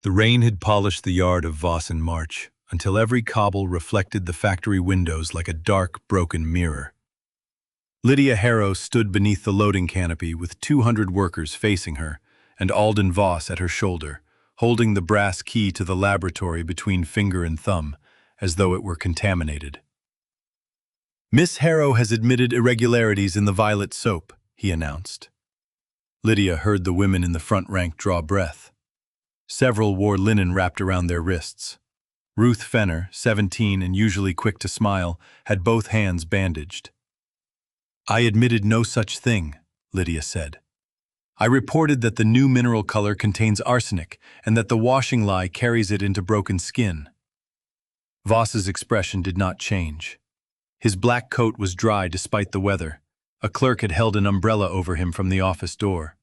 The rain had polished the yard of Voss in March, until every cobble reflected the factory windows like a dark, broken mirror. Lydia Harrow stood beneath the loading canopy with 200 workers facing her, and Alden Voss at her shoulder, holding the brass key to the laboratory between finger and thumb, as though it were contaminated. "Miss Harrow has admitted irregularities in the violet soap," he announced. Lydia heard the women in the front rank draw breath. Several wore linen wrapped around their wrists. Ruth Fenner, 17 and usually quick to smile, had both hands bandaged. "I admitted no such thing," Lydia said. "I reported that the new mineral color contains arsenic and that the washing lye carries it into broken skin." Voss's expression did not change. His black coat was dry despite the weather. A clerk had held an umbrella over him from the office door.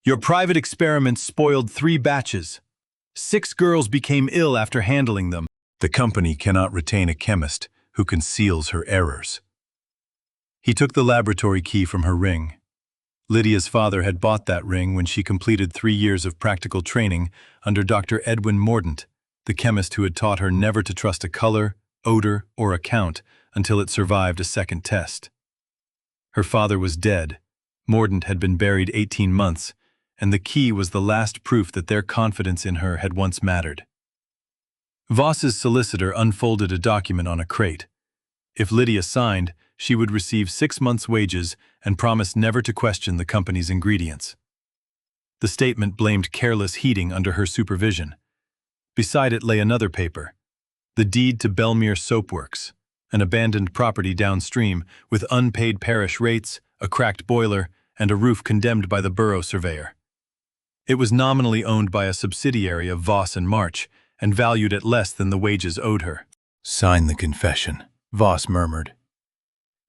"Your private experiments spoiled 3 batches. 6 girls became ill after handling them. The company cannot retain a chemist who conceals her errors." He took the laboratory key from her ring. Lydia's father had bought that ring when she completed 3 years of practical training under Dr. Edwin Mordaunt, the chemist who had taught her never to trust a color, odor, or a count until it survived a second test. Her father was dead. Mordaunt had been buried 18 months, and the key was the last proof that their confidence in her had once mattered. Voss's solicitor unfolded a document on a crate. If Lydia signed, she would receive 6 months' wages and promised never to question the company's ingredients. The statement blamed careless heating under her supervision. Beside it lay another paper, the deed to Bellmere Soapworks, an abandoned property downstream with unpaid parish rates, a cracked boiler, and a roof condemned by the borough surveyor. It was nominally owned by a subsidiary of Voss and March, and valued at less than the wages owed her. "Sign the confession," Voss murmured.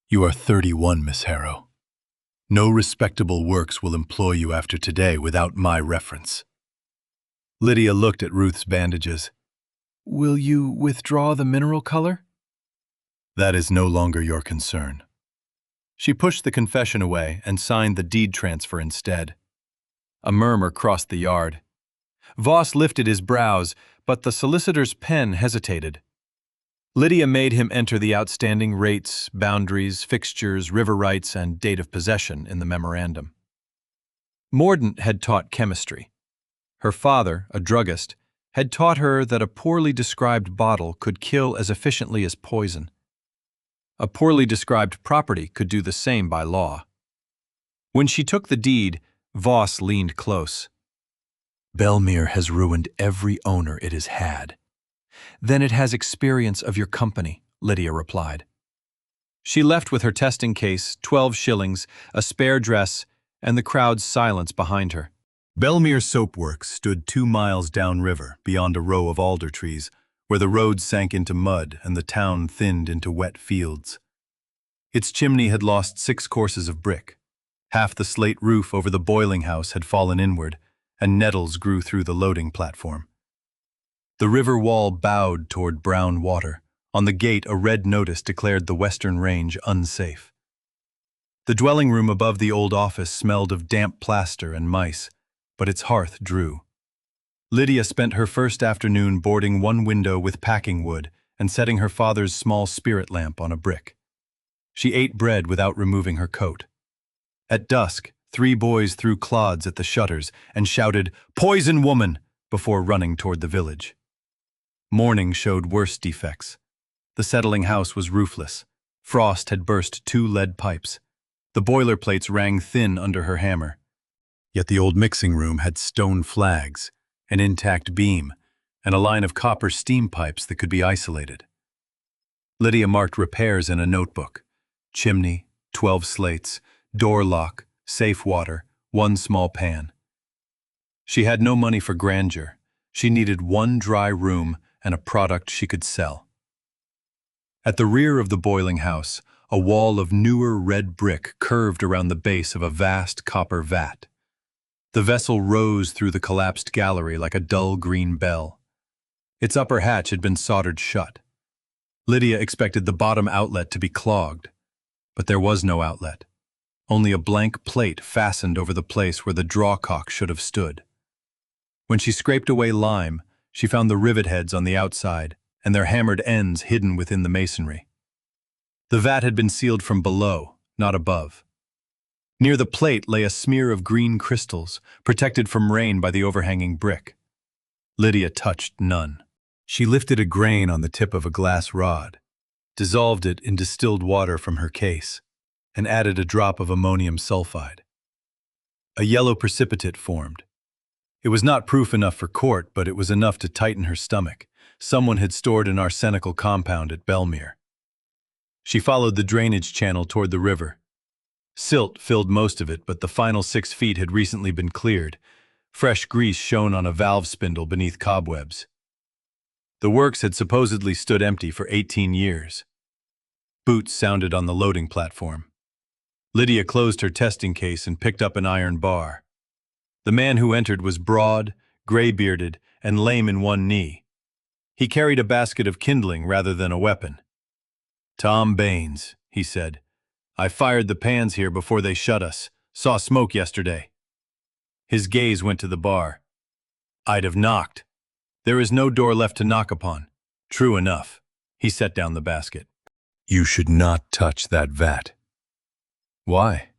"You are 31, Miss Harrow. No respectable works will employ you after today without my reference." Lydia looked at Ruth's bandages. "Will you withdraw the mineral color?" "That is no longer your concern." She pushed the confession away and signed the deed transfer instead. A murmur crossed the yard. Voss lifted his brows, but the solicitor's pen hesitated. Lydia made him enter the outstanding rates, boundaries, fixtures, river rights, and date of possession in the memorandum. Mordaunt had taught chemistry. Her father, a druggist, had taught her that a poorly described bottle could kill as efficiently as poison. A poorly described property could do the same by law. When she took the deed, Voss leaned close. "Bellmere has ruined every owner it has had." "Then it has experience of your company," Lydia replied. She left with her testing case, 12 shillings, a spare dress, and the crowd's silence behind her. Bellmere Soapworks stood 2 miles downriver, beyond a row of alder trees, where the road sank into mud and the town thinned into wet fields. Its chimney had lost 6 courses of brick. Half the slate roof over the boiling house had fallen inward, and nettles grew through the loading platform. The river wall bowed toward brown water. On the gate, a red notice declared the western range unsafe. The dwelling room above the old office smelled of damp plaster and mice, but its hearth drew. Lydia spent her first afternoon boarding one window with packing wood and setting her father's small spirit lamp on a brick. She ate bread without removing her coat. At dusk, 3 boys threw clods at the shutters and shouted, "Poison woman!" before running toward the village. Morning showed worse defects. The settling house was roofless. Frost had burst 2 lead pipes. The boiler plates rang thin under her hammer. Yet the old mixing room had stone flags, an intact beam, and a line of copper steam pipes that could be isolated. Lydia marked repairs in a notebook. Chimney, 12 slates, door lock, safe water, 1 small pan. She had no money for grandeur. She needed 1 dry room and a product she could sell. At the rear of the boiling house, a wall of newer red brick curved around the base of a vast copper vat. The vessel rose through the collapsed gallery like a dull green bell. Its upper hatch had been soldered shut. Lydia expected the bottom outlet to be clogged, but there was no outlet, only a blank plate fastened over the place where the drawcock should have stood. When she scraped away lime, she found the rivet heads on the outside and their hammered ends hidden within the masonry. The vat had been sealed from below, not above. Near the plate lay a smear of green crystals, protected from rain by the overhanging brick. Lydia touched none. She lifted a grain on the tip of a glass rod, dissolved it in distilled water from her case, and added a drop of ammonium sulfide. A yellow precipitate formed. It was not proof enough for court, but it was enough to tighten her stomach. Someone had stored an arsenical compound at Bellmere. She followed the drainage channel toward the river. Silt filled most of it, but the final 6 feet had recently been cleared. Fresh grease shone on a valve spindle beneath cobwebs. The works had supposedly stood empty for 18 years. Boots sounded on the loading platform. Lydia closed her testing case and picked up an iron bar. The man who entered was broad, gray-bearded, and lame in one knee. He carried a basket of kindling rather than a weapon. "Tom Baines," he said. "I fired the pans here before they shut us. Saw smoke yesterday." His gaze went to the bar. "I'd have knocked. There is no door left to knock upon." "True enough." He set down the basket. "You should not touch that vat." "Why?"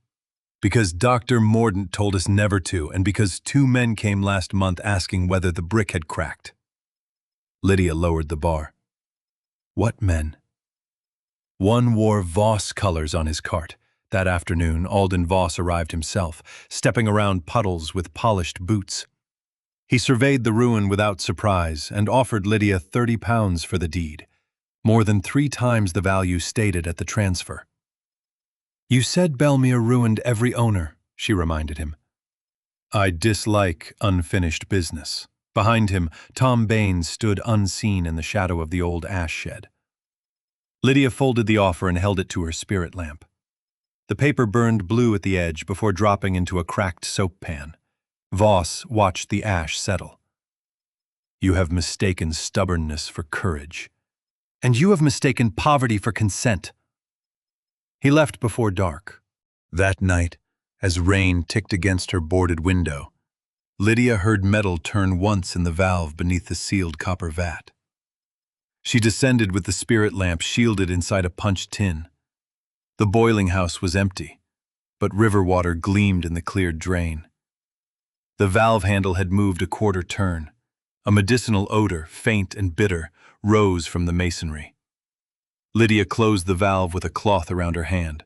"Because Dr. Mordaunt told us never to, and because 2 men came last month asking whether the brick had cracked." Lydia lowered the bar. "What men?" "One wore Voss colors on his cart. That afternoon, Alden Voss arrived himself, stepping around puddles with polished boots. He surveyed the ruin without surprise and offered Lydia £30 for the deed, more than 3 times the value stated at the transfer. "You said Bellmere ruined every owner," she reminded him. "I dislike unfinished business." Behind him, Tom Baines stood unseen in the shadow of the old ash shed. Lydia folded the offer and held it to her spirit lamp. The paper burned blue at the edge before dropping into a cracked soap pan. Voss watched the ash settle. "You have mistaken stubbornness for courage. And you have mistaken poverty for consent." He left before dark. That night, as rain ticked against her boarded window, Lydia heard metal turn once in the valve beneath the sealed copper vat. She descended with the spirit lamp shielded inside a punched tin. The boiling house was empty, but river water gleamed in the cleared drain. The valve handle had moved a quarter turn. A medicinal odor, faint and bitter, rose from the masonry. Lydia closed the valve with a cloth around her hand.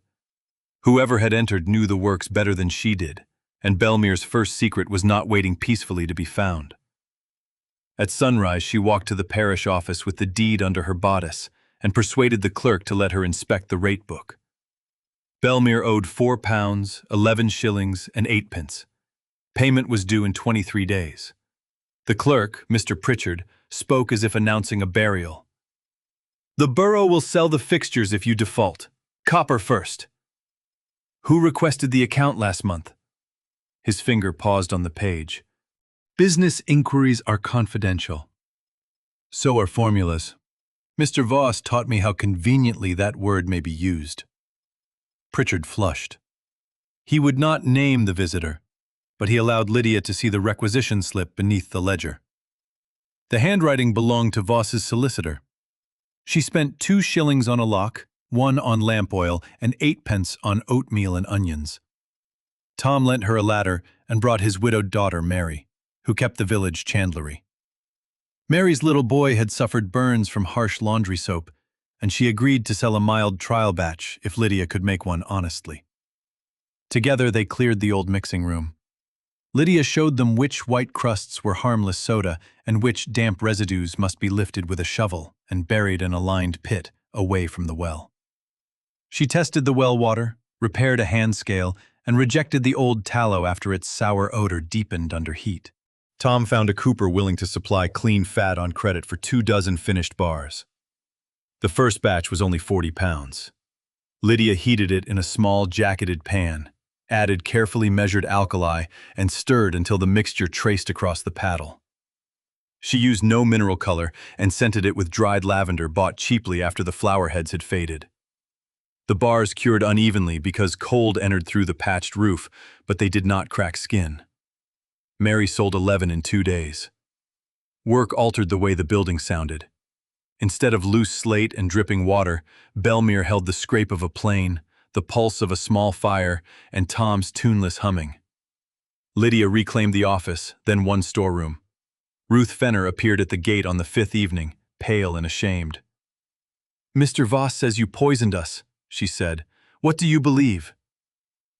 Whoever had entered knew the works better than she did, and Bellmere's first secret was not waiting peacefully to be found. At sunrise, she walked to the parish office with the deed under her bodice and persuaded the clerk to let her inspect the rate book. Bellmere owed £4, 11 shillings, and 8 pence. Payment was due in 23 days. The clerk, Mr. Pritchard, spoke as if announcing a burial. "The borough will sell the fixtures if you default. Copper first." "Who requested the account last month?" His finger paused on the page. "Business inquiries are confidential." "So are formulas. Mr. Voss taught me how conveniently that word may be used." Pritchard flushed. He would not name the visitor, but he allowed Lydia to see the requisition slip beneath the ledger. The handwriting belonged to Voss's solicitor. She spent 2 shillings on a lock, 1 on lamp oil, and 8 pence on oatmeal and onions. Tom lent her a ladder and brought his widowed daughter, Mary, who kept the village chandlery. Mary's little boy had suffered burns from harsh laundry soap, and she agreed to sell a mild trial batch if Lydia could make one honestly. Together they cleared the old mixing room. Lydia showed them which white crusts were harmless soda and which damp residues must be lifted with a shovel and buried in a lined pit away from the well. She tested the well water, repaired a hand scale, and rejected the old tallow after its sour odor deepened under heat. Tom found a cooper willing to supply clean fat on credit for 2 dozen finished bars. The first batch was only £40. Lydia heated it in a small jacketed pan, added carefully measured alkali, and stirred until the mixture traced across the paddle. She used no mineral color and scented it with dried lavender bought cheaply after the flower heads had faded. The bars cured unevenly because cold entered through the patched roof, but they did not crack skin. Mary sold 11 in 2 days. Work altered the way the building sounded. Instead of loose slate and dripping water, Bellmere held the scrape of a plane, the pulse of a small fire, and Tom's tuneless humming. Lydia reclaimed the office, then one storeroom. Ruth Fenner appeared at the gate on the 5th evening, pale and ashamed. "Mr. Voss says you poisoned us," she said. "What do you believe?"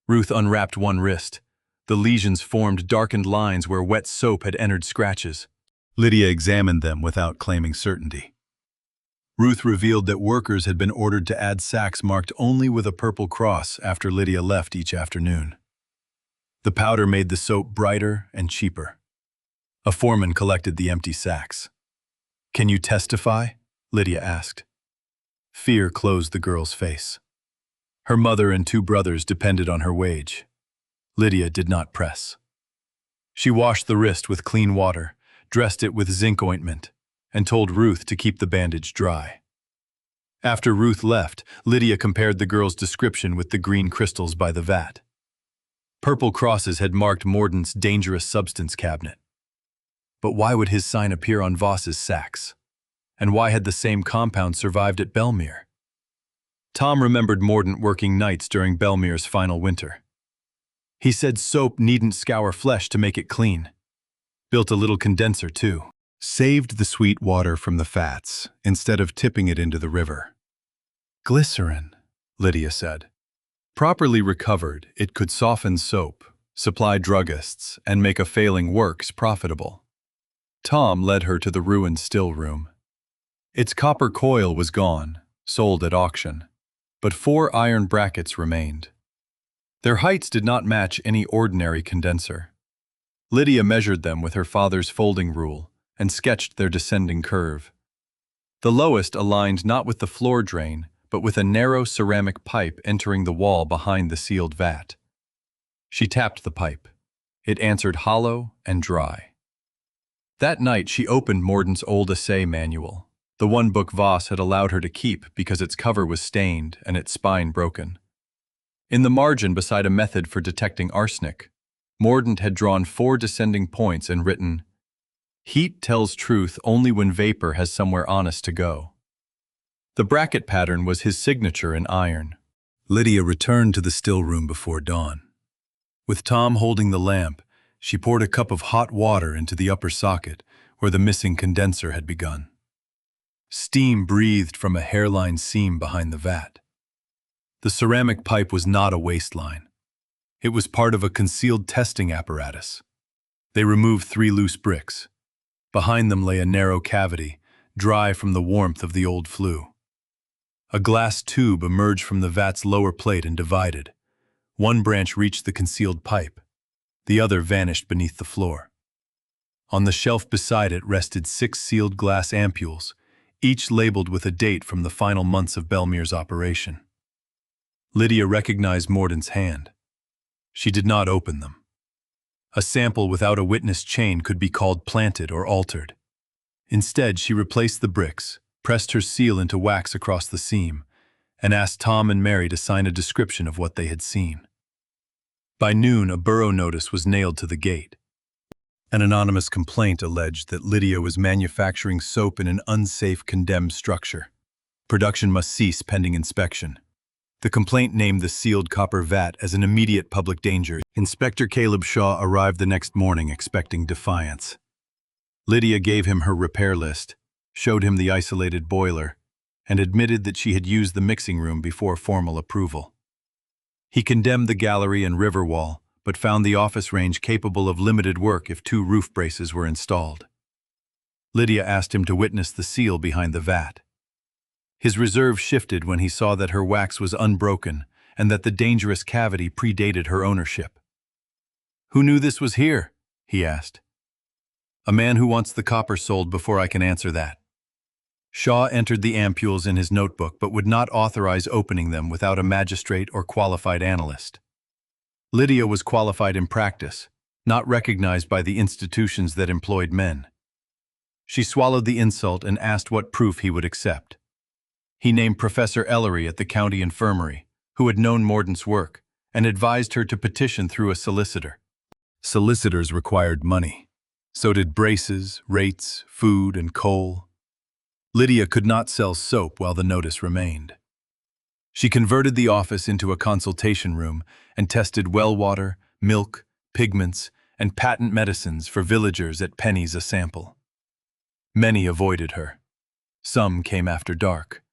Ruth unwrapped one wrist. The lesions formed darkened lines where wet soap had entered scratches. Lydia examined them without claiming certainty. Ruth revealed that workers had been ordered to add sacks marked only with a purple cross after Lydia left each afternoon. The powder made the soap brighter and cheaper. A foreman collected the empty sacks. "Can you testify?" Lydia asked. Fear closed the girl's face. Her mother and 2 brothers depended on her wage. Lydia did not press. She washed the wrist with clean water, dressed it with zinc ointment, and told Ruth to keep the bandage dry. After Ruth left, Lydia compared the girl's description with the green crystals by the vat. Purple crosses had marked Mordaunt's dangerous substance cabinet. But why would his sign appear on Voss's sacks? And why had the same compound survived at Bellmere? Tom remembered Mordaunt working nights during Bellmere's final winter. He said soap needn't scour flesh to make it clean. Built a little condenser, too. Saved the sweet water from the fats, instead of tipping it into the river. "Glycerin," Lydia said. Properly recovered, it could soften soap, supply druggists, and make a failing works profitable. Tom led her to the ruined still room. Its copper coil was gone, sold at auction, but 4 iron brackets remained. Their heights did not match any ordinary condenser. Lydia measured them with her father's folding rule and sketched their descending curve. The lowest aligned not with the floor drain, but with a narrow ceramic pipe entering the wall behind the sealed vat. She tapped the pipe. It answered hollow and dry. That night she opened Mordaunt's old assay manual, the one book Voss had allowed her to keep because its cover was stained and its spine broken. In the margin beside a method for detecting arsenic, Mordaunt had drawn 4 descending points and written, "Heat tells truth only when vapor has somewhere honest to go." The bracket pattern was his signature in iron. Lydia returned to the still room before dawn. With Tom holding the lamp, she poured a cup of hot water into the upper socket where the missing condenser had begun. Steam breathed from a hairline seam behind the vat. The ceramic pipe was not a waistline. It was part of a concealed testing apparatus. They removed 3 loose bricks. Behind them lay a narrow cavity, dry from the warmth of the old flue. A glass tube emerged from the vat's lower plate and divided. One branch reached the concealed pipe. The other vanished beneath the floor. On the shelf beside it rested 6 sealed glass ampules, each labeled with a date from the final months of Bellmere's operation. Lydia recognized Mordaunt's hand. She did not open them. A sample without a witness chain could be called planted or altered. Instead, she replaced the bricks, pressed her seal into wax across the seam, and asked Tom and Mary to sign a description of what they had seen. By noon, a borough notice was nailed to the gate. An anonymous complaint alleged that Lydia was manufacturing soap in an unsafe condemned structure. Production must cease pending inspection. The complaint named the sealed copper vat as an immediate public danger. Inspector Caleb Shaw arrived the next morning expecting defiance. Lydia gave him her repair list, showed him the isolated boiler, and admitted that she had used the mixing room before formal approval. He condemned the gallery and river wall, but found the office range capable of limited work if 2 roof braces were installed. Lydia asked him to witness the seal behind the vat. His reserve shifted when he saw that her wax was unbroken and that the dangerous cavity predated her ownership. "Who knew this was here?" he asked. "A man who wants the copper sold before I can answer that." Shaw entered the ampules in his notebook but would not authorize opening them without a magistrate or qualified analyst. Lydia was qualified in practice, not recognized by the institutions that employed men. She swallowed the insult and asked what proof he would accept. He named Professor Ellery at the county infirmary, who had known Mordaunt's work, and advised her to petition through a solicitor. Solicitors required money. So did braces, rates, food, and coal. Lydia could not sell soap while the notice remained. She converted the office into a consultation room and tested well water, milk, pigments, and patent medicines for villagers at pennies a sample. Many avoided her. Some came after dark.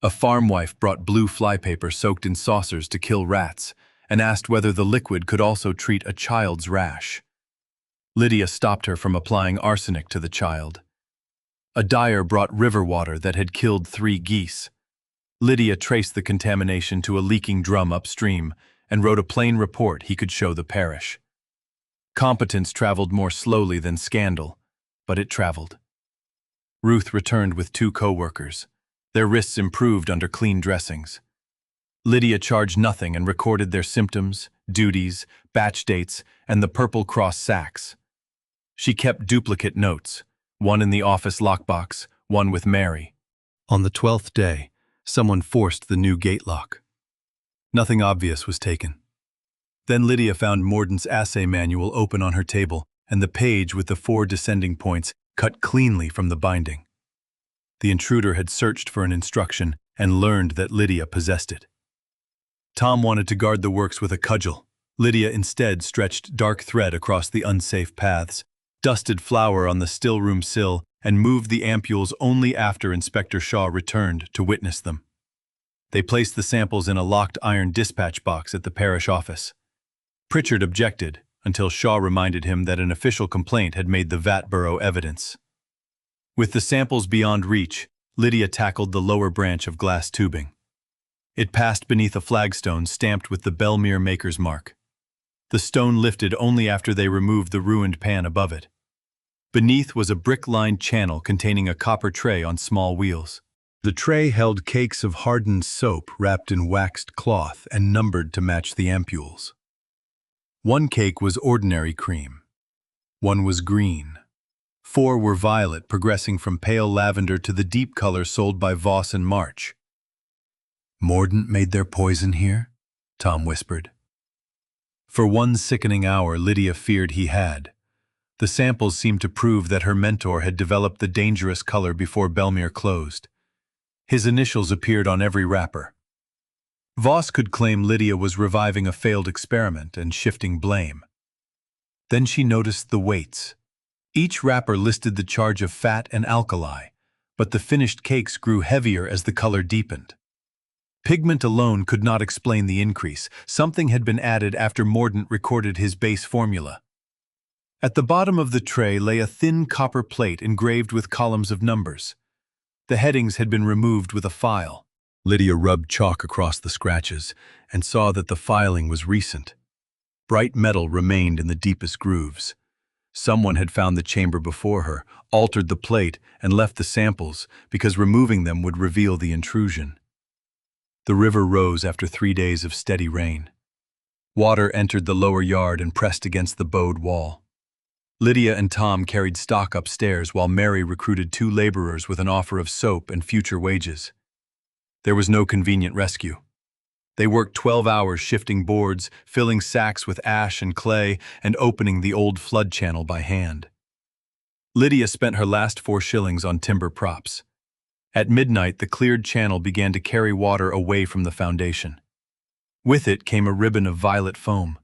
A farm wife brought blue flypaper soaked in saucers to kill rats and asked whether the liquid could also treat a child's rash. Lydia stopped her from applying arsenic to the child. A dyer brought river water that had killed 3 geese. Lydia traced the contamination to a leaking drum upstream and wrote a plain report he could show the parish. Competence traveled more slowly than scandal, but it traveled. Ruth returned with 2 co-workers. Their wrists improved under clean dressings. Lydia charged nothing and recorded their symptoms, duties, batch dates, and the Purple Cross sacks. She kept duplicate notes, one in the office lockbox, one with Mary. On the 12th day, someone forced the new gate lock. Nothing obvious was taken. Then Lydia found Mordaunt's assay manual open on her table and the page with the 4 descending points cut cleanly from the binding. The intruder had searched for an instruction and learned that Lydia possessed it. Tom wanted to guard the works with a cudgel. Lydia instead stretched dark thread across the unsafe paths, dusted flour on the still-room sill, and moved the ampules only after Inspector Shaw returned to witness them. They placed the samples in a locked iron dispatch box at the parish office. Pritchard objected until Shaw reminded him that an official complaint had made the vat borough evidence. With the samples beyond reach, Lydia tackled the lower branch of glass tubing. It passed beneath a flagstone stamped with the Bellmere maker's mark. The stone lifted only after they removed the ruined pan above it. Beneath was a brick-lined channel containing a copper tray on small wheels. The tray held cakes of hardened soap wrapped in waxed cloth and numbered to match the ampules. One cake was ordinary cream. One was green. 4 were violet, progressing from pale lavender to the deep color sold by Voss and March. "Mordaunt made their poison here?" Tom whispered. For one sickening hour, Lydia feared he had. The samples seemed to prove that her mentor had developed the dangerous color before Bellmere closed. His initials appeared on every wrapper. Voss could claim Lydia was reviving a failed experiment and shifting blame. Then she noticed the weights. Each wrapper listed the charge of fat and alkali, but the finished cakes grew heavier as the color deepened. Pigment alone could not explain the increase. Something had been added after Mordaunt recorded his base formula. At the bottom of the tray lay a thin copper plate engraved with columns of numbers. The headings had been removed with a file. Lydia rubbed chalk across the scratches and saw that the filing was recent. Bright metal remained in the deepest grooves. Someone had found the chamber before her, altered the plate, and left the samples because removing them would reveal the intrusion. The river rose after 3 days of steady rain. Water entered the lower yard and pressed against the bowed wall. Lydia and Tom carried stock upstairs while Mary recruited 2 laborers with an offer of soap and future wages. There was no convenient rescue. They worked 12 hours shifting boards, filling sacks with ash and clay, and opening the old flood channel by hand. Lydia spent her last 4 shillings on timber props. At midnight, the cleared channel began to carry water away from the foundation. With it came a ribbon of violet foam.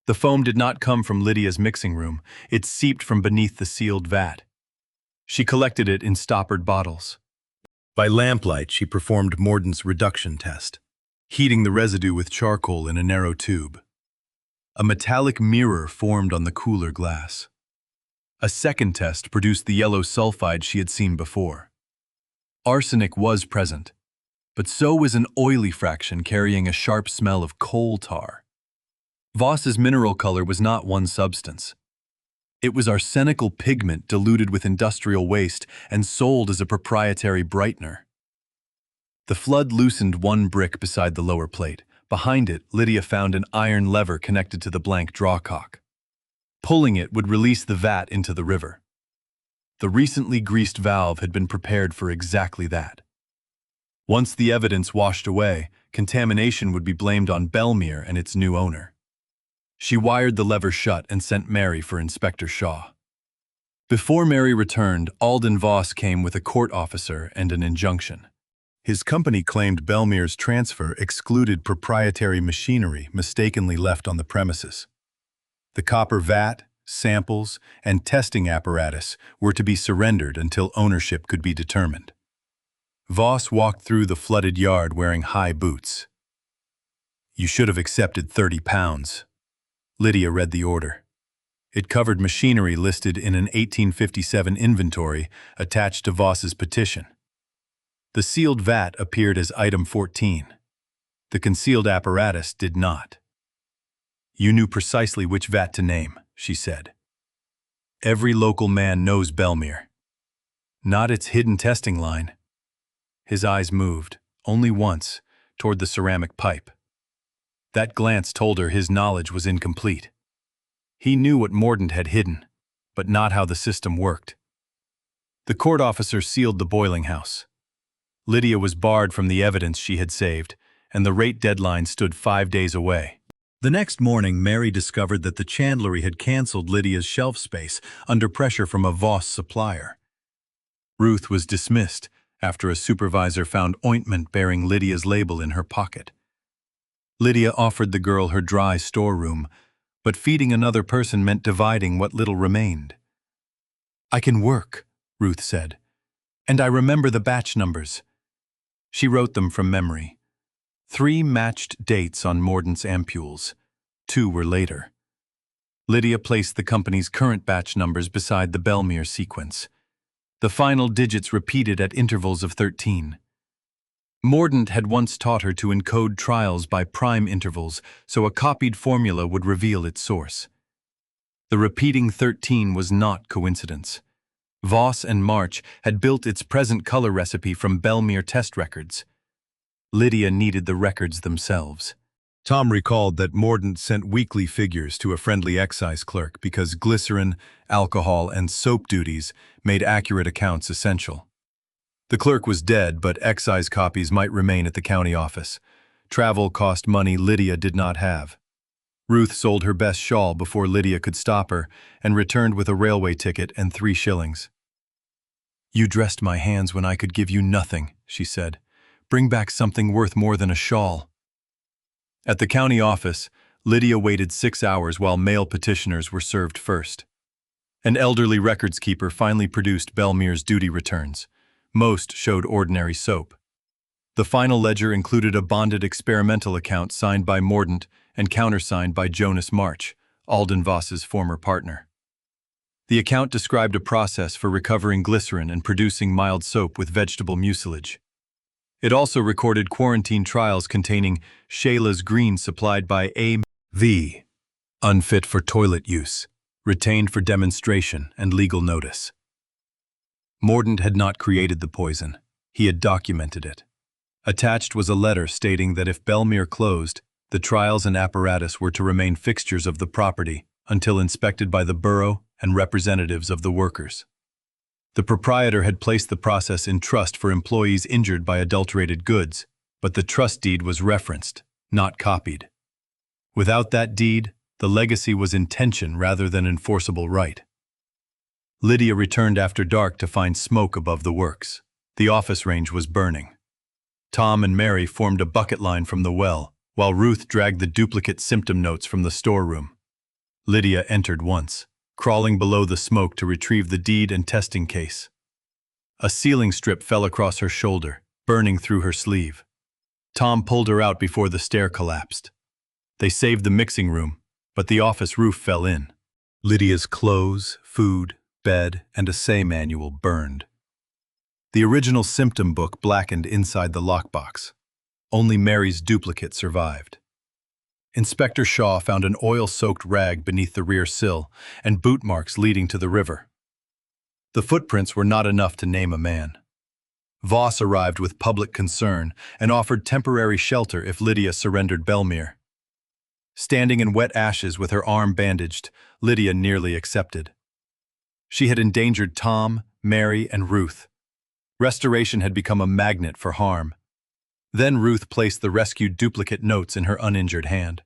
The foam did not come from Lydia's mixing room. It seeped from beneath the sealed vat. She collected it in stoppered bottles. By lamplight, she performed Mordaunt's reduction test, heating the residue with charcoal in a narrow tube. A metallic mirror formed on the cooler glass. A second test produced the yellow sulfide she had seen before. Arsenic was present, but so was an oily fraction carrying a sharp smell of coal tar. Voss's mineral color was not one substance. It was arsenical pigment diluted with industrial waste and sold as a proprietary brightener. The flood loosened one brick beside the lower plate. Behind it, Lydia found an iron lever connected to the blank drawcock. Pulling it would release the vat into the river. The recently greased valve had been prepared for exactly that. Once the evidence washed away, contamination would be blamed on Bellmere and its new owner. She wired the lever shut and sent Mary for Inspector Shaw. Before Mary returned, Alden Voss came with a court officer and an injunction. His company claimed Bellmere's transfer excluded proprietary machinery mistakenly left on the premises. The copper vat, samples, and testing apparatus were to be surrendered until ownership could be determined. Voss walked through the flooded yard wearing high boots. "You should have accepted 30 pounds. Lydia read the order. It covered machinery listed in an 1857 inventory attached to Voss's petition. The sealed vat appeared as item 14. The concealed apparatus did not. "You knew precisely which vat to name," she said. "Every local man knows Bellmere. Not its hidden testing line." His eyes moved, only once, toward the ceramic pipe. That glance told her his knowledge was incomplete. He knew what Mordaunt had hidden, but not how the system worked. The court officer sealed the boiling house. Lydia was barred from the evidence she had saved, and the rate deadline stood 5 days away. The next morning, Mary discovered that the chandlery had canceled Lydia's shelf space under pressure from a Voss supplier. Ruth was dismissed after a supervisor found ointment bearing Lydia's label in her pocket. Lydia offered the girl her dry storeroom, but feeding another person meant dividing what little remained. "I can work," Ruth said, "and I remember the batch numbers." She wrote them from memory. 3 matched dates on Mordaunt's ampules. 2 were later. Lydia placed the company's current batch numbers beside the Bellmere sequence. The final digits repeated at intervals of 13. Mordaunt had once taught her to encode trials by prime intervals so a copied formula would reveal its source. The repeating 13 was not coincidence. Voss and March had built its present color recipe from Bellmere test records. Lydia needed the records themselves. Tom recalled that Mordaunt sent weekly figures to a friendly excise clerk because glycerin, alcohol, and soap duties made accurate accounts essential. The clerk was dead, but excise copies might remain at the county office. Travel cost money Lydia did not have. Ruth sold her best shawl before Lydia could stop her and returned with a railway ticket and 3 shillings. "You dressed my hands when I could give you nothing," she said. "Bring back something worth more than a shawl." At the county office, Lydia waited 6 hours while male petitioners were served first. An elderly records keeper finally produced Bellmere's duty returns. Most showed ordinary soap. The final ledger included a bonded experimental account signed by Mordaunt and countersigned by Jonas March, Alden Voss's former partner. The account described a process for recovering glycerin and producing mild soap with vegetable mucilage. It also recorded quarantine trials containing Shayla's green supplied by A.V., unfit for toilet use, retained for demonstration and legal notice. Mordaunt had not created the poison. He had documented it. Attached was a letter stating that if Bellmere closed, the trials and apparatus were to remain fixtures of the property until inspected by the borough and representatives of the workers. The proprietor had placed the process in trust for employees injured by adulterated goods, but the trust deed was referenced, not copied. Without that deed, the legacy was intention rather than enforceable right. Lydia returned after dark to find smoke above the works. The office range was burning. Tom and Mary formed a bucket line from the well, while Ruth dragged the duplicate symptom notes from the storeroom. Lydia entered once, crawling below the smoke to retrieve the deed and testing case. A ceiling strip fell across her shoulder, burning through her sleeve. Tom pulled her out before the stair collapsed. They saved the mixing room, but the office roof fell in. Lydia's clothes, food, bed, and assay manual burned. The original symptom book blackened inside the lockbox. Only Mary's duplicate survived. Inspector Shaw found an oil-soaked rag beneath the rear sill and boot marks leading to the river. The footprints were not enough to name a man. Voss arrived with public concern and offered temporary shelter if Lydia surrendered Bellmere. Standing in wet ashes with her arm bandaged, Lydia nearly accepted. She had endangered Tom, Mary, and Ruth. Restoration had become a magnet for harm. Then Ruth placed the rescued duplicate notes in her uninjured hand.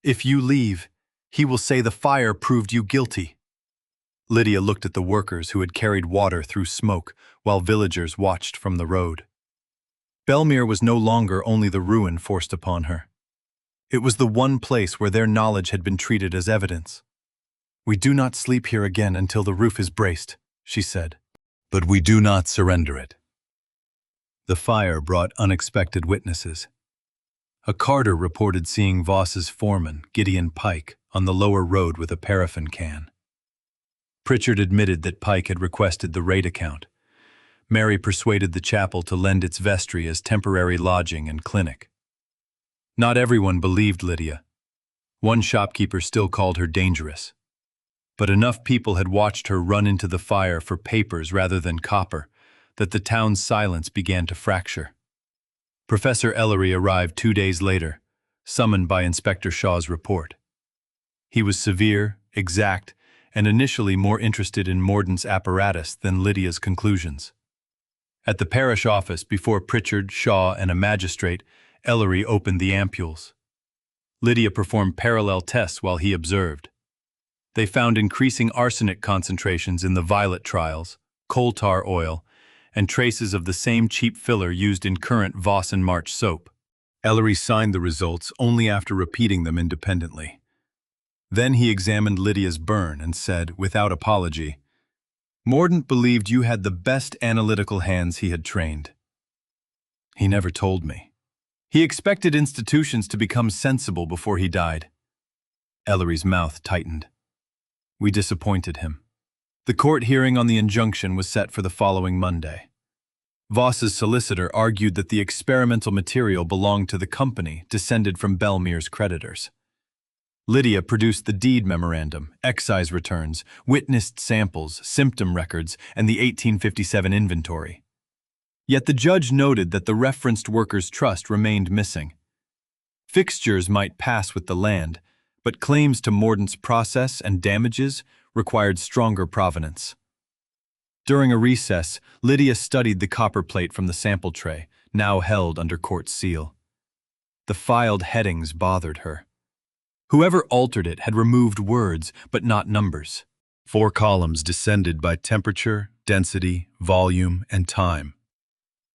"If you leave, He will say the fire proved you guilty. Lydia looked at the workers who had carried water through smoke while villagers watched from the road. Bellmere was no longer only the ruin forced upon her. It was the one place where their knowledge had been treated as evidence. "We do not sleep here again until the roof is braced," she said. "But we do not surrender it." The fire brought unexpected witnesses. A carter reported seeing Voss's foreman, Gideon Pike, on the lower road with a paraffin can. Pritchard admitted that Pike had requested the rate account. Mary persuaded the chapel to lend its vestry as temporary lodging and clinic. Not everyone believed Lydia. One shopkeeper still called her dangerous. But enough people had watched her run into the fire for papers rather than copper that the town's silence began to fracture. Professor Ellery arrived 2 days later, summoned by Inspector Shaw's report. He was severe, exact, and initially more interested in Mordaunt's apparatus than Lydia's conclusions. At the parish office, before Pritchard, Shaw, and a magistrate, Ellery opened the ampules. Lydia performed parallel tests while he observed. They found increasing arsenic concentrations in the violet trials, coal tar oil, and traces of the same cheap filler used in current Voss and March soap. Ellery signed the results only after repeating them independently. Then he examined Lydia's burn and said, without apology, "Mordaunt believed you had the best analytical hands he had trained. He never told me. He expected institutions to become sensible before he died." Ellery's mouth tightened. "We disappointed him." The court hearing on the injunction was set for the following Monday. Voss's solicitor argued that the experimental material belonged to the company descended from Bellmere's creditors. Lydia produced the deed memorandum, excise returns, witnessed samples, symptom records, and the 1857 inventory. Yet the judge noted that the referenced workers' trust remained missing. Fixtures might pass with the land, but claims to Mordaunt's process and damages required stronger provenance. During a recess, Lydia studied the copper plate from the sample tray, now held under court seal. The filed headings bothered her. Whoever altered it had removed words, but not numbers. 4 columns descended by temperature, density, volume, and time.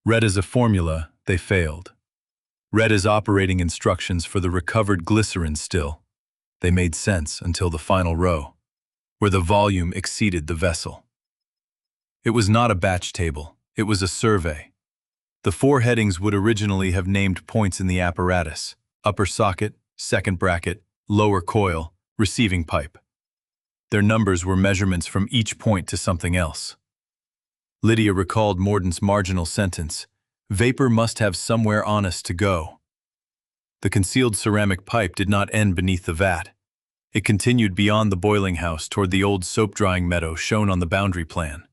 Read as a formula, they failed. Read as operating instructions for the recovered glycerin still. They made sense until the final row, where the volume exceeded the vessel. It was not a batch table, it was a survey. The 4 headings would originally have named points in the apparatus: upper socket, second bracket, lower coil, receiving pipe. Their numbers were measurements from each point to something else. Lydia recalled Mordaunt's marginal sentence, "Vapor must have somewhere honest to go." The concealed ceramic pipe did not end beneath the vat. It continued beyond the boiling house toward the old soap-drying meadow shown on the boundary plan.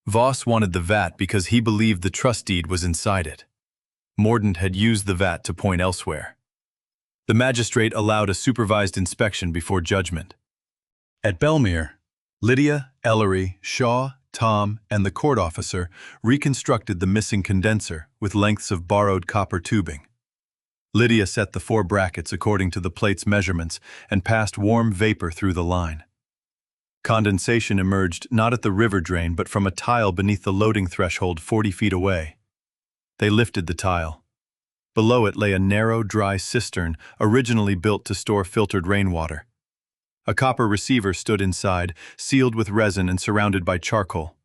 Voss wanted the vat because he believed the trust deed was inside it. Mordaunt had used the vat to point elsewhere. The magistrate allowed a supervised inspection before judgment. At Bellmere, Lydia, Ellery, Shaw, Tom, and the court officer reconstructed the missing condenser with lengths of borrowed copper tubing. Lydia set the 4 brackets according to the plate's measurements and passed warm vapor through the line. Condensation emerged not at the river drain but from a tile beneath the loading threshold 40 feet away. They lifted the tile. Below it lay a narrow, dry cistern originally built to store filtered rainwater. A copper receiver stood inside, sealed with resin and surrounded by charcoal.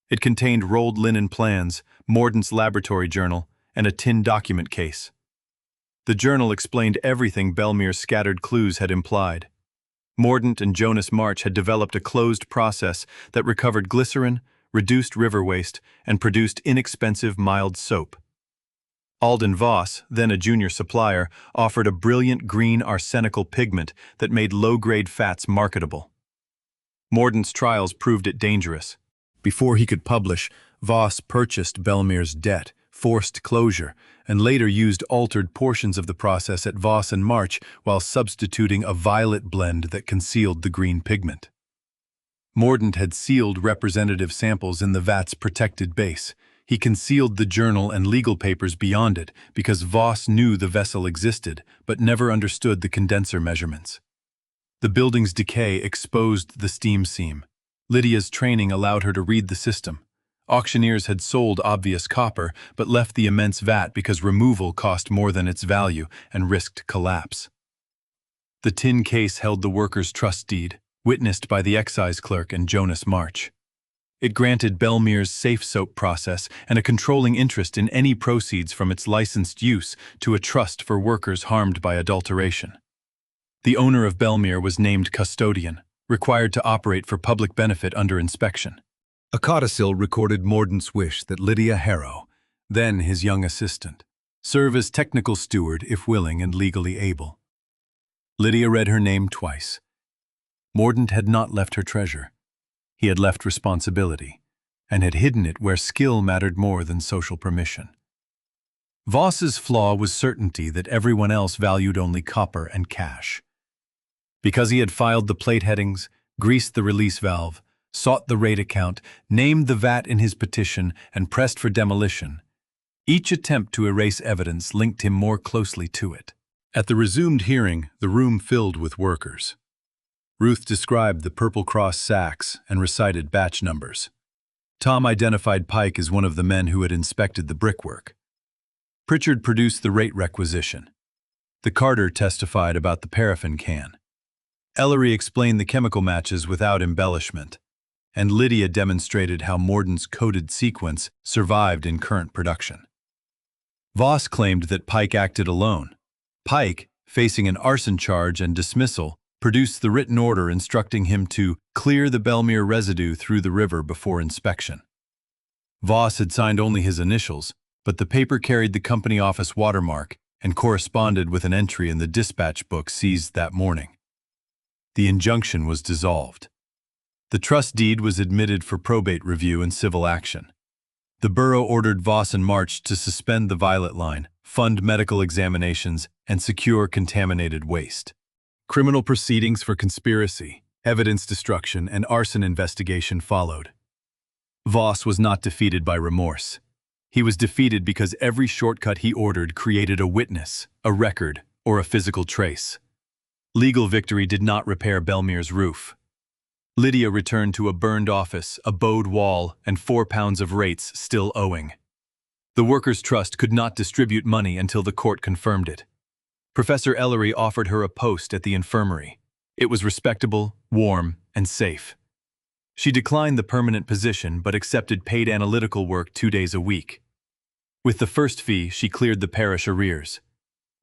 It contained rolled linen plans, Mordaunt's laboratory journal, and a tin document case. The journal explained everything Bellmere's scattered clues had implied. Mordaunt and Jonas March had developed a closed process that recovered glycerin, reduced river waste, and produced inexpensive mild soap. Alden Voss, then a junior supplier, offered a brilliant green arsenical pigment that made low-grade fats marketable. Mordaunt's trials proved it dangerous. Before he could publish, Voss purchased Bellmere's debt, forced closure, and later used altered portions of the process at Voss and March while substituting a violet blend that concealed the green pigment. Mordaunt had sealed representative samples in the vat's protected base. He concealed the journal and legal papers beyond it because Voss knew the vessel existed but never understood the condenser measurements. The building's decay exposed the steam seam. Lydia's training allowed her to read the system. Auctioneers had sold obvious copper, but left the immense vat because removal cost more than its value and risked collapse. The tin case held the workers' trust deed, witnessed by the excise clerk and Jonas March. It granted Bellmere's safe soap process and a controlling interest in any proceeds from its licensed use to a trust for workers harmed by adulteration. The owner of Bellmere was named custodian, required to operate for public benefit under inspection. A codicil recorded Mordaunt's wish that Lydia Harrow, then his young assistant, serve as technical steward if willing and legally able. Lydia read her name twice. Mordaunt had not left her treasure. He had left responsibility, and had hidden it where skill mattered more than social permission. Voss's flaw was certainty that everyone else valued only copper and cash. Because he had filed the plate headings, greased the release valve, sought the rate account, named the VAT in his petition, and pressed for demolition, each attempt to erase evidence linked him more closely to it. At the resumed hearing, the room filled with workers. Ruth described the Purple Cross sacks and recited batch numbers. Tom identified Pike as one of the men who had inspected the brickwork. Pritchard produced the rate requisition. The Carter testified about the paraffin can. Ellery explained the chemical matches without embellishment, and Lydia demonstrated how Mordaunt's coded sequence survived in current production. Voss claimed that Pike acted alone. Pike, facing an arson charge and dismissal, produced the written order instructing him to clear the Bellmere residue through the river before inspection. Voss had signed only his initials, but the paper carried the company office watermark and corresponded with an entry in the dispatch book seized that morning. The injunction was dissolved. The trust deed was admitted for probate review and civil action. The borough ordered Voss and March to suspend the Violet Line, fund medical examinations, and secure contaminated waste. Criminal proceedings for conspiracy, evidence destruction, and arson investigation followed. Voss was not defeated by remorse. He was defeated because every shortcut he ordered created a witness, a record, or a physical trace. Legal victory did not repair Bellmere's roof. Lydia returned to a burned office, a bowed wall, and 4 pounds of rates still owing. The Workers' Trust could not distribute money until the court confirmed it. Professor Ellery offered her a post at the infirmary. It was respectable, warm, and safe. She declined the permanent position but accepted paid analytical work 2 days a week. With the first fee, she cleared the parish arrears.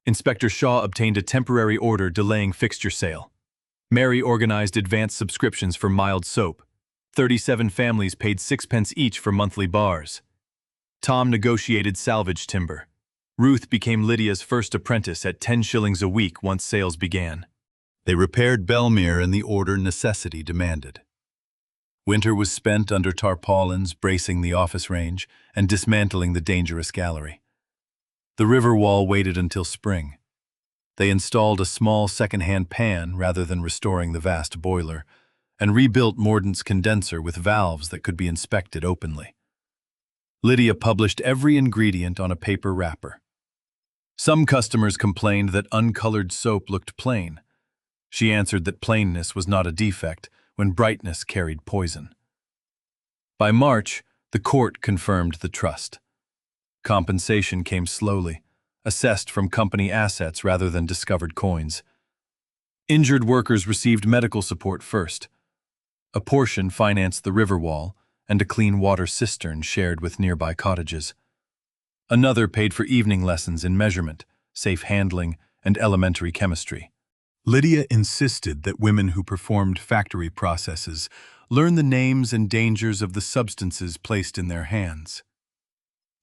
Inspector Shaw obtained a temporary order delaying fixture sale. Mary organized advance subscriptions for mild soap. 37 families paid 6 pence each for monthly bars. Tom negotiated salvage timber. Ruth became Lydia's first apprentice at 10 shillings a week once sales began. They repaired Bellmere in the order necessity demanded. Winter was spent under tarpaulins bracing the office range and dismantling the dangerous gallery. The river wall waited until spring. They installed a small second-hand pan rather than restoring the vast boiler, and rebuilt Mordaunt's condenser with valves that could be inspected openly. Lydia published every ingredient on a paper wrapper. Some customers complained that uncolored soap looked plain. She answered that plainness was not a defect when brightness carried poison. By March, the court confirmed the trust. Compensation came slowly, assessed from company assets rather than discovered coins. Injured workers received medical support first. A portion financed the river wall and a clean water cistern shared with nearby cottages. Another paid for evening lessons in measurement, safe handling, and elementary chemistry. Lydia insisted that women who performed factory processes learn the names and dangers of the substances placed in their hands.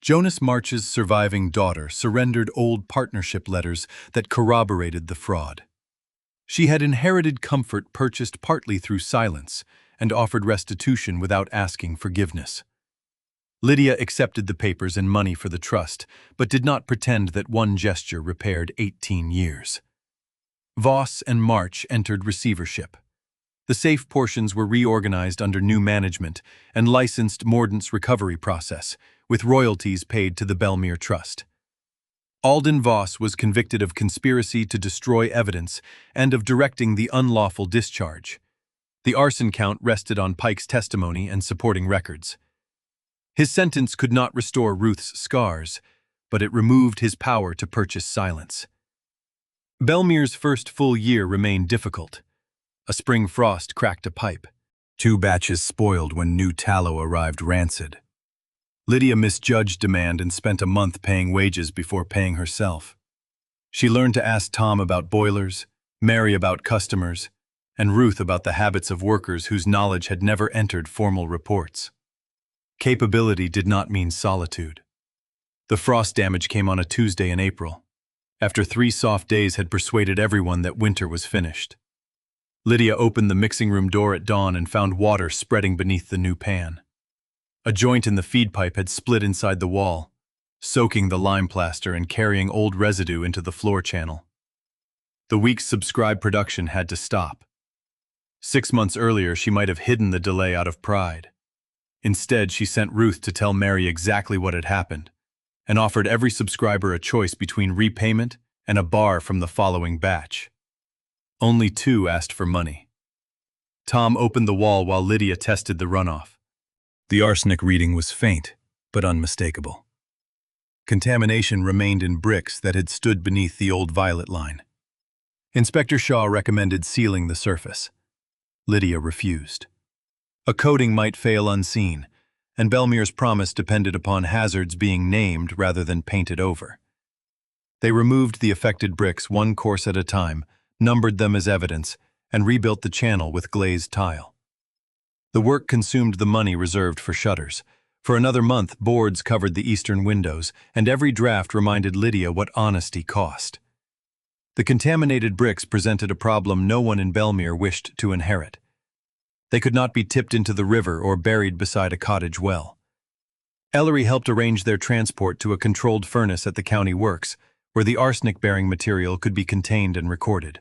Jonas March's surviving daughter surrendered old partnership letters that corroborated the fraud. She had inherited comfort purchased partly through silence and offered restitution without asking forgiveness. Lydia accepted the papers and money for the trust, but did not pretend that one gesture repaired 18 years. Voss and March entered receivership. The safe portions were reorganized under new management and licensed Mordaunt's recovery process, with royalties paid to the Bellmere Trust. Alden Voss was convicted of conspiracy to destroy evidence and of directing the unlawful discharge. The arson count rested on Pike's testimony and supporting records. His sentence could not restore Ruth's scars, but it removed his power to purchase silence. Bellmere's first full year remained difficult. A spring frost cracked a pipe. 2 batches spoiled when new tallow arrived rancid. Lydia misjudged demand and spent a month paying wages before paying herself. She learned to ask Tom about boilers, Mary about customers, and Ruth about the habits of workers whose knowledge had never entered formal reports. Capability did not mean solitude. The frost damage came on a Tuesday in April, after 3 soft days had persuaded everyone that winter was finished. Lydia opened the mixing room door at dawn and found water spreading beneath the new pan. A joint in the feed pipe had split inside the wall, soaking the lime plaster and carrying old residue into the floor channel. The week's subscribed production had to stop. 6 months earlier, she might have hidden the delay out of pride. Instead, she sent Ruth to tell Mary exactly what had happened, and offered every subscriber a choice between repayment and a bar from the following batch. Only 2 asked for money. Tom opened the wall while Lydia tested the runoff. The arsenic reading was faint, but unmistakable. Contamination remained in bricks that had stood beneath the old violet line. Inspector Shaw recommended sealing the surface. Lydia refused. A coating might fail unseen, and Bellmere's promise depended upon hazards being named rather than painted over. They removed the affected bricks 1 course at a time, numbered them as evidence, and rebuilt the channel with glazed tile. The work consumed the money reserved for shutters. For another month, boards covered the eastern windows, and every draft reminded Lydia what honesty cost. The contaminated bricks presented a problem no one in Bellmere wished to inherit. They could not be tipped into the river or buried beside a cottage well. Ellery helped arrange their transport to a controlled furnace at the county works, where the arsenic-bearing material could be contained and recorded.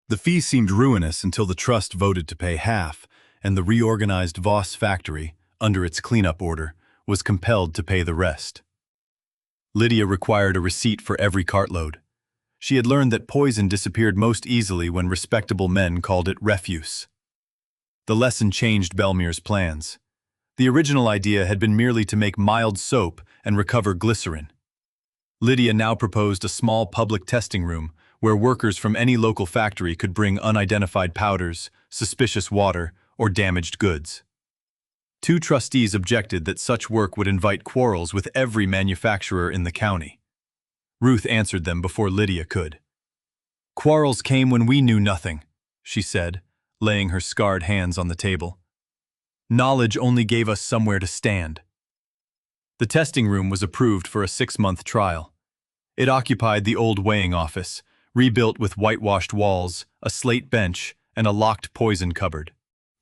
The fee seemed ruinous until the trust voted to pay half, and the reorganized Voss factory, under its cleanup order, was compelled to pay the rest. Lydia required a receipt for every cartload. She had learned that poison disappeared most easily when respectable men called it refuse. The lesson changed Bellmere's plans. The original idea had been merely to make mild soap and recover glycerin. Lydia now proposed a small public testing room where workers from any local factory could bring unidentified powders, suspicious water, or damaged goods. 2 trustees objected that such work would invite quarrels with every manufacturer in the county. Ruth answered them before Lydia could. "Quarrels came when we knew nothing," she said, laying her scarred hands on the table. "Knowledge only gave us somewhere to stand." The testing room was approved for a 6-month trial. It occupied the old weighing office, rebuilt with whitewashed walls, a slate bench, and a locked poison cupboard.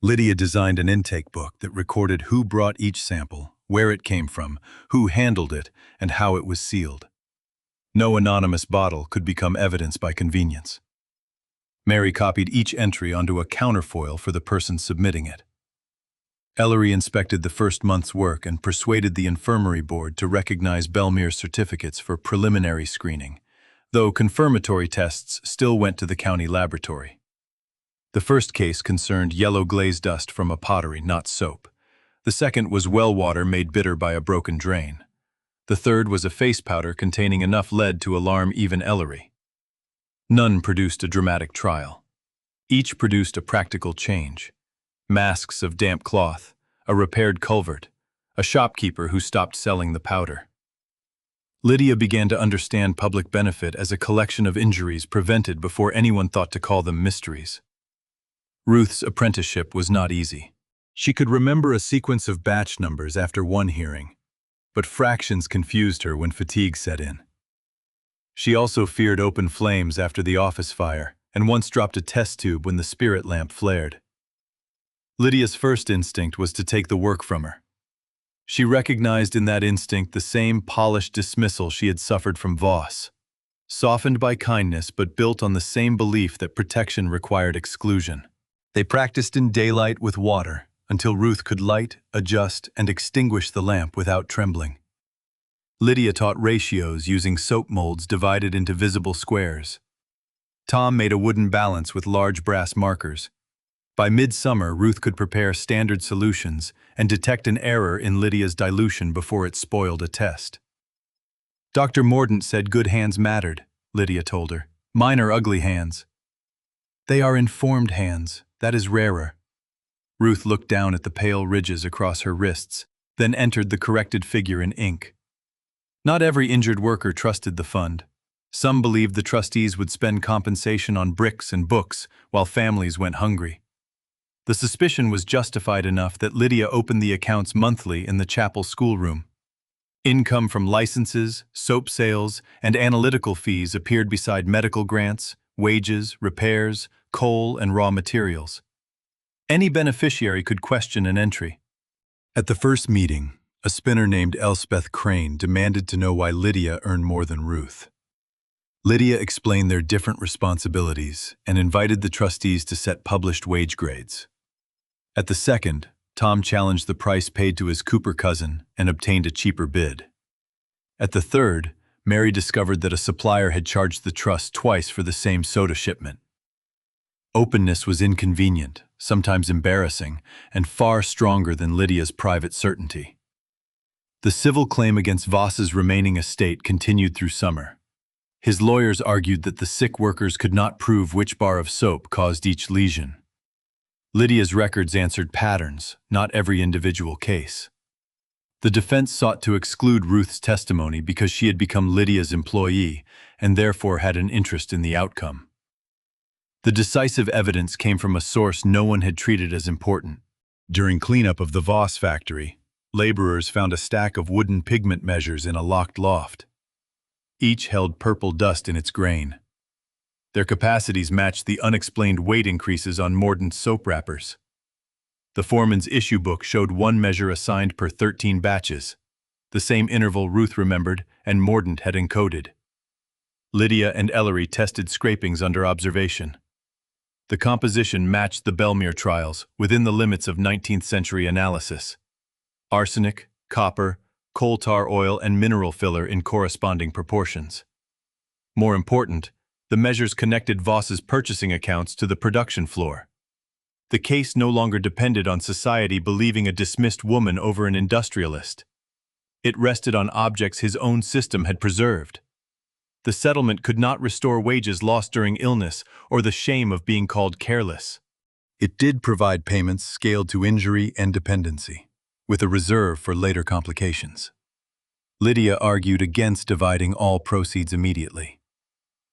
Lydia designed an intake book that recorded who brought each sample, where it came from, who handled it, and how it was sealed. No anonymous bottle could become evidence by convenience. Mary copied each entry onto a counterfoil for the person submitting it. Ellery inspected the first month's work and persuaded the infirmary board to recognize Bellmere's certificates for preliminary screening, though confirmatory tests still went to the county laboratory. The first case concerned yellow glaze dust from a pottery, not soap. The second was well water made bitter by a broken drain. The third was a face powder containing enough lead to alarm even Ellery. None produced a dramatic trial. Each produced a practical change. Masks of damp cloth, a repaired culvert, a shopkeeper who stopped selling the powder. Lydia began to understand public benefit as a collection of injuries prevented before anyone thought to call them mysteries. Ruth's apprenticeship was not easy. She could remember a sequence of batch numbers after one hearing, but fractions confused her when fatigue set in. She also feared open flames after the office fire, and once dropped a test tube when the spirit lamp flared. Lydia's first instinct was to take the work from her. She recognized in that instinct the same polished dismissal she had suffered from Voss, softened by kindness but built on the same belief that protection required exclusion. They practiced in daylight with water until Ruth could light, adjust, and extinguish the lamp without trembling. Lydia taught ratios using soap molds divided into visible squares. Tom made a wooden balance with large brass markers. By midsummer, Ruth could prepare standard solutions and detect an error in Lydia's dilution before it spoiled a test. Dr. Mordaunt said good hands mattered, Lydia told her. Mine are ugly hands. They are informed hands. That is rarer. Ruth looked down at the pale ridges across her wrists, then entered the corrected figure in ink. Not every injured worker trusted the fund. Some believed the trustees would spend compensation on bricks and books while families went hungry. The suspicion was justified enough that Lydia opened the accounts monthly in the chapel schoolroom. Income from licenses, soap sales, and analytical fees appeared beside medical grants, wages, repairs, coal, and raw materials. Any beneficiary could question an entry. At the first meeting, a spinner named Elspeth Crane demanded to know why Lydia earned more than Ruth. Lydia explained their different responsibilities and invited the trustees to set published wage grades. At the second, Tom challenged the price paid to his Cooper cousin and obtained a cheaper bid. At the third, Mary discovered that a supplier had charged the trust twice for the same soda shipment. Openness was inconvenient, sometimes embarrassing, and far stronger than Lydia's private certainty. The civil claim against Voss's remaining estate continued through summer. His lawyers argued that the sick workers could not prove which bar of soap caused each lesion. Lydia's records answered patterns, not every individual case. The defense sought to exclude Ruth's testimony because she had become Lydia's employee and therefore had an interest in the outcome. The decisive evidence came from a source no one had treated as important. During cleanup of the Voss factory, laborers found a stack of wooden pigment measures in a locked loft. Each held purple dust in its grain. Their capacities matched the unexplained weight increases on Mordaunt's soap wrappers. The foreman's issue book showed one measure assigned per 13 batches, the same interval Ruth remembered and Mordaunt had encoded. Lydia and Ellery tested scrapings under observation. The composition matched the Bellmere trials within the limits of 19th century analysis. Arsenic, copper, coal tar oil, and mineral filler in corresponding proportions. More important, the measures connected Voss's purchasing accounts to the production floor. The case no longer depended on society believing a dismissed woman over an industrialist. It rested on objects his own system had preserved. The settlement could not restore wages lost during illness or the shame of being called careless. It did provide payments scaled to injury and dependency, with a reserve for later complications. Lydia argued against dividing all proceeds immediately.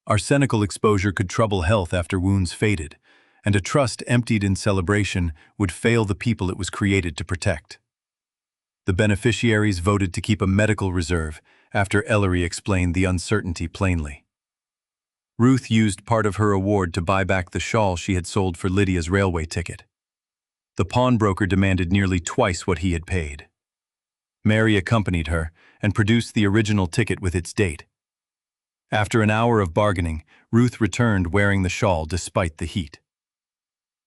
Arsenical exposure could trouble health after wounds faded, and a trust emptied in celebration would fail the people it was created to protect. The beneficiaries voted to keep a medical reserve after Ellery explained the uncertainty plainly. Ruth used part of her award to buy back the shawl she had sold for Lydia's railway ticket. The pawnbroker demanded nearly twice what he had paid. Mary accompanied her and produced the original ticket with its date. After an hour of bargaining, Ruth returned wearing the shawl despite the heat.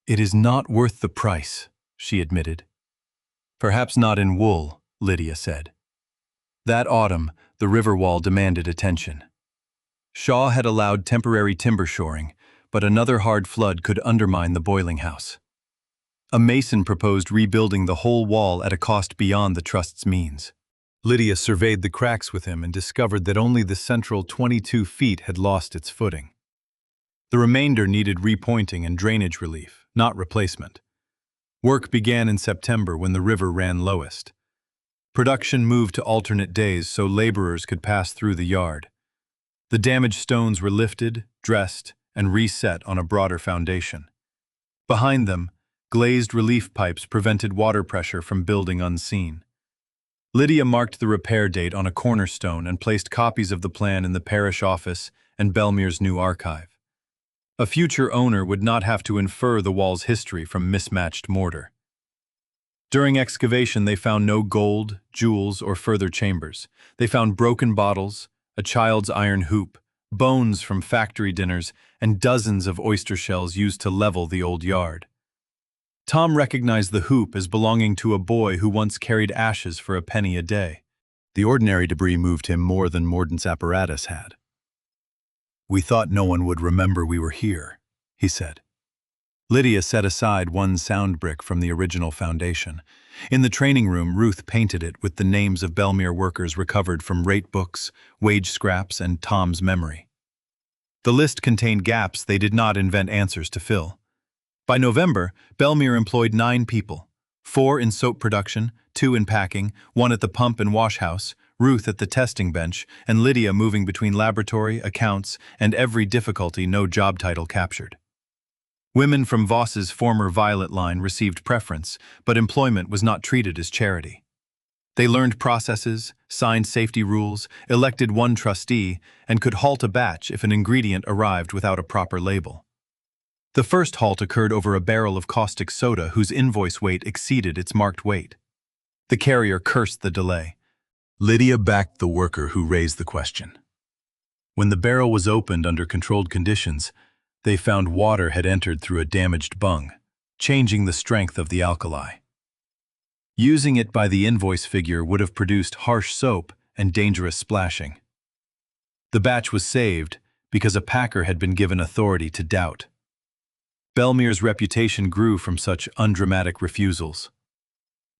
"It is not worth the price," she admitted. "Perhaps not in wool," Lydia said. That autumn, the river wall demanded attention. Shaw had allowed temporary timber shoring, but another hard flood could undermine the boiling house. A mason proposed rebuilding the whole wall at a cost beyond the trust's means. Lydia surveyed the cracks with him and discovered that only the central 22 feet had lost its footing. The remainder needed repointing and drainage relief, not replacement. Work began in September when the river ran lowest. Production moved to alternate days so laborers could pass through the yard. The damaged stones were lifted, dressed, and reset on a broader foundation. Behind them, glazed relief pipes prevented water pressure from building unseen. Lydia marked the repair date on a cornerstone and placed copies of the plan in the parish office and Bellmere's new archive. A future owner would not have to infer the wall's history from mismatched mortar. During excavation, they found no gold, jewels, or further chambers. They found broken bottles, a child's iron hoop, bones from factory dinners, and dozens of oyster shells used to level the old yard. Tom recognized the hoop as belonging to a boy who once carried ashes for a penny a day. The ordinary debris moved him more than Mordaunt's apparatus had. "We thought no one would remember we were here," he said. Lydia set aside one sound brick from the original foundation. In the training room, Ruth painted it with the names of Bellmere workers recovered from rate books, wage scraps, and Tom's memory. The list contained gaps they did not invent answers to fill. By November, Bellmere employed 9 people, 4 in soap production, 2 in packing, 1 at the pump and wash house, Ruth at the testing bench, and Lydia moving between laboratory, accounts, and every difficulty no job title captured. Women from Voss's former Violet line received preference, but employment was not treated as charity. They learned processes, signed safety rules, elected one trustee, and could halt a batch if an ingredient arrived without a proper label. The first halt occurred over a barrel of caustic soda whose invoice weight exceeded its marked weight. The carrier cursed the delay. Lydia backed the worker who raised the question. When the barrel was opened under controlled conditions, they found water had entered through a damaged bung, changing the strength of the alkali. Using it by the invoice figure would have produced harsh soap and dangerous splashing. The batch was saved because a packer had been given authority to doubt. Bellmere's reputation grew from such undramatic refusals.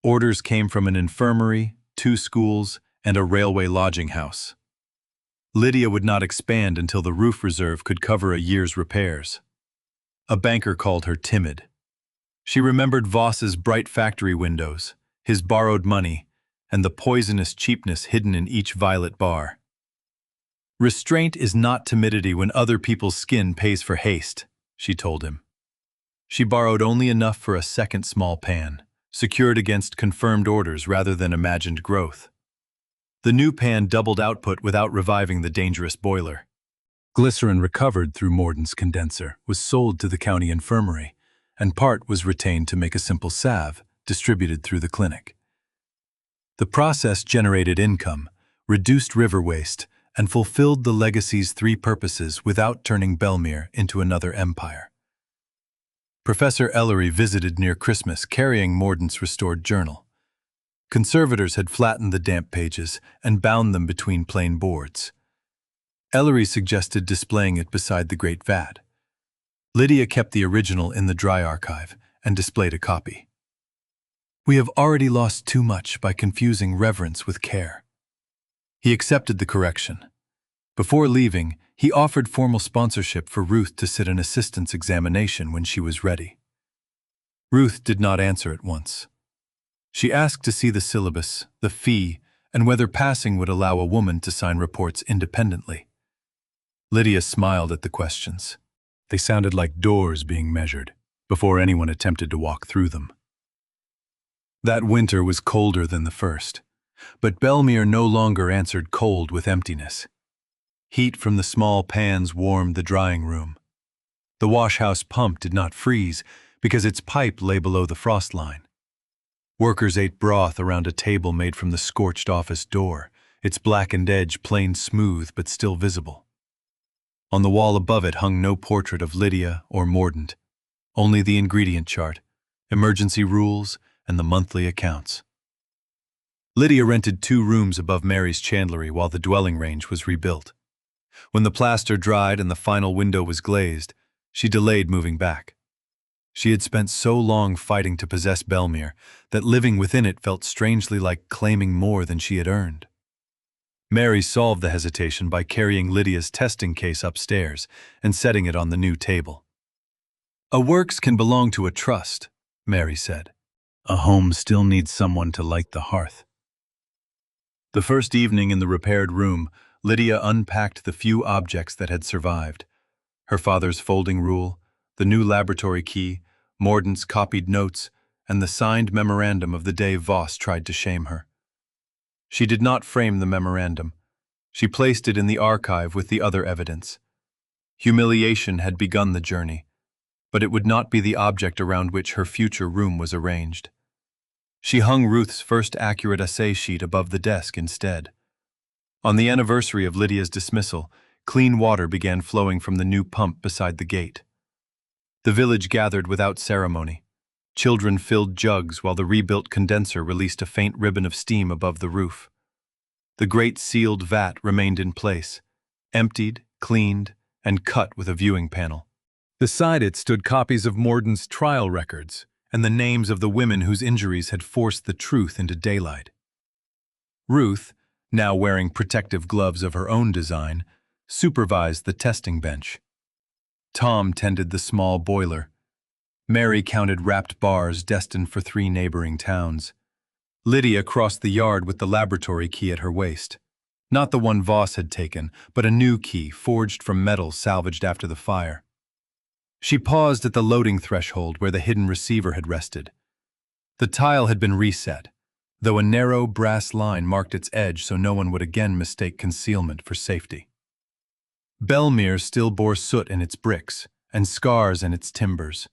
Orders came from an infirmary, 2 schools, and a railway lodging house. Lydia would not expand until the roof reserve could cover a year's repairs. A banker called her timid. She remembered Voss's bright factory windows, his borrowed money, and the poisonous cheapness hidden in each violet bar. "Restraint is not timidity when other people's skin pays for haste," she told him. She borrowed only enough for a second small pan, secured against confirmed orders rather than imagined growth. The new pan doubled output without reviving the dangerous boiler. Glycerin recovered through Mordaunt's condenser was sold to the county infirmary, and part was retained to make a simple salve, distributed through the clinic. The process generated income, reduced river waste, and fulfilled the legacy's 3 purposes without turning Bellmere into another empire. Professor Ellery visited near Christmas carrying Mordaunt's restored journal. Conservators had flattened the damp pages and bound them between plain boards. Ellery suggested displaying it beside the great vat. Lydia kept the original in the dry archive and displayed a copy. "We have already lost too much by confusing reverence with care." He accepted the correction. Before leaving, he offered formal sponsorship for Ruth to sit an assistant's examination when she was ready. Ruth did not answer at once. She asked to see the syllabus, the fee, and whether passing would allow a woman to sign reports independently. Lydia smiled at the questions. They sounded like doors being measured, before anyone attempted to walk through them. That winter was colder than the first, but Bellmere no longer answered cold with emptiness. Heat from the small pans warmed the drying room. The wash-house pump did not freeze because its pipe lay below the frost line. Workers ate broth around a table made from the scorched office door, its blackened edge planed smooth but still visible. On the wall above it hung no portrait of Lydia or Mordaunt, only the ingredient chart, emergency rules, and the monthly accounts. Lydia rented 2 rooms above Mary's chandlery while the dwelling range was rebuilt. When the plaster dried and the final window was glazed, she delayed moving back. She had spent so long fighting to possess Bellmere that living within it felt strangely like claiming more than she had earned. Mary solved the hesitation by carrying Lydia's testing case upstairs and setting it on the new table. "A works can belong to a trust," Mary said. "A home still needs someone to light the hearth." The first evening in the repaired room, Lydia unpacked the few objects that had survived. Her father's folding rule, the new laboratory key, Mordaunt's copied notes, and the signed memorandum of the day Voss tried to shame her. She did not frame the memorandum. She placed it in the archive with the other evidence. Humiliation had begun the journey, but it would not be the object around which her future room was arranged. She hung Ruth's first accurate assay sheet above the desk instead. On the anniversary of Lydia's dismissal, clean water began flowing from the new pump beside the gate. The village gathered without ceremony. Children filled jugs while the rebuilt condenser released a faint ribbon of steam above the roof. The great sealed vat remained in place, emptied, cleaned, and cut with a viewing panel. Beside it stood copies of Morden's trial records and the names of the women whose injuries had forced the truth into daylight. Ruth, now wearing protective gloves of her own design, supervised the testing bench. Tom tended the small boiler. Mary counted wrapped bars destined for 3 neighboring towns. Lydia crossed the yard with the laboratory key at her waist. Not the one Voss had taken, but a new key forged from metal salvaged after the fire. She paused at the loading threshold where the hidden receiver had rested. The tile had been reset, though a narrow brass line marked its edge so no one would again mistake concealment for safety. Bellmere still bore soot in its bricks and scars in its timbers.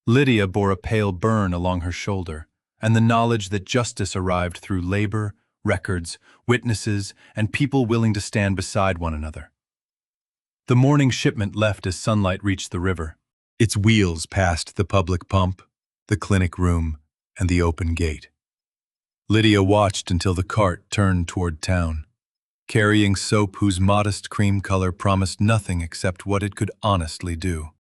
Lydia bore a pale burn along her shoulder, and the knowledge that justice arrived through labor, records, witnesses, and people willing to stand beside one another. The morning shipment left as sunlight reached the river. Its wheels passed the public pump, the clinic room, and the open gate. Lydia watched until the cart turned toward town, carrying soap whose modest cream color promised nothing except what it could honestly do.